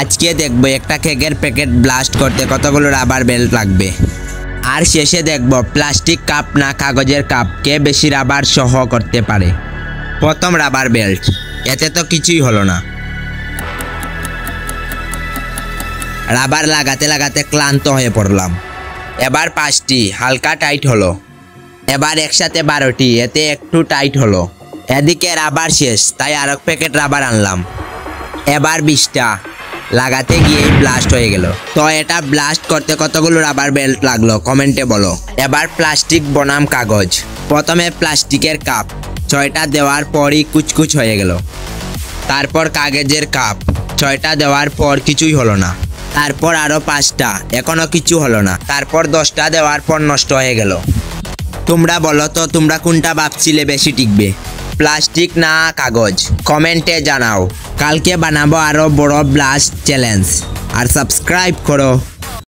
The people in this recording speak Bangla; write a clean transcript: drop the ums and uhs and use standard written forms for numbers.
আজকে দেখবো একটা কেকের প্যাকেট ব্লাস্ট করতে কতগুলো রাবার বেল্ট লাগবে। আর শেষে দেখবো প্লাস্টিক কাপ না কাগজের কাপ কে বেশি রাবার সহ করতে পারে। প্রথম রাবার বেল্ট, এতে তো কিছুই হলো না। রাবার লাগাতে লাগাতে ক্লান্ত হয়ে পড়লাম। এবার 5টি, হালকা টাইট হলো। এবার একসাথে 12টি, এতে একটু টাইট হলো। এদিকে রাবার শেষ, তাই আর এক প্যাকেট রাবার আনলাম। এবার 20টা, লাগাতে গিয়ে ব্লাস্ট হয়ে গেল। তো এটা ব্লাস্ট করতে কতগুলো রাবার বেল্ট লাগলো কমেন্টে বলো। এবার প্লাস্টিক বনাম কাগজ। প্রথমে প্লাস্টিকের কাপ, 6টা দেওয়ার পরই কুচকুচ হয়ে গেল। তারপর কাগজের কাপ, 6টা দেওয়ার পর কিছুই হলো না। তারপর আরো 5টা, এখনো কিছু হলো না। তারপর 10টা দেওয়ার পর নষ্ট হয়ে গেল। তোমরা বলো তো তোমরা কোনটা ভাবছিলে বেশি টিকবে, প্লাস্টিক না কাগজ? কমেন্টে জানাও। কালকে বানাবো আরো বড় ব্লাস্ট চ্যালেঞ্জ। আর সাবস্ক্রাইব করো।